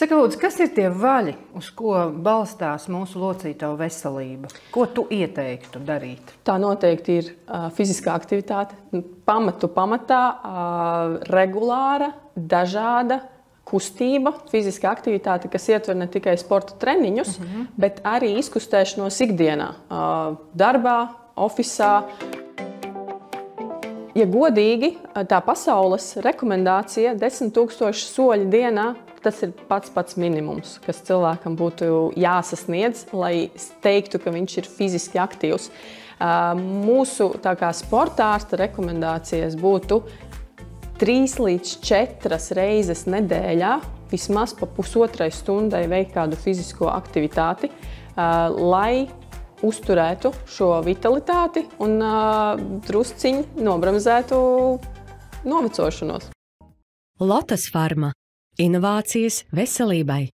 Saka, lūdzu, kas ir tie vaļi, uz ko balstās mūsu locītavu veselība? Ko tu ieteiktu darīt? Tā noteikti ir fiziskā aktivitāte. Pamatā regulāra, dažāda kustība, fiziskā aktivitāte, kas ietver ne tikai sporta treniņus, bet arī izkustēšanos ikdienā, darbā, ofisā. Ja godīgi, tā pasaules rekomendācija 10 000 soļi dienā, tas ir pats minimums, kas cilvēkam būtu jāsasniedz, lai teiktu, ka viņš ir fiziski aktīvs. Mūsu sportārsta rekomendācijas būtu 3 līdz 4 reizes nedēļā, vismaz pa pusotrai stundai veikt kādu fizisko aktivitāti, lai uzturētu šo vitalitāti un drusciņi nobremzētu novecošanos. Lotas Farma. Inovācijas veselībai.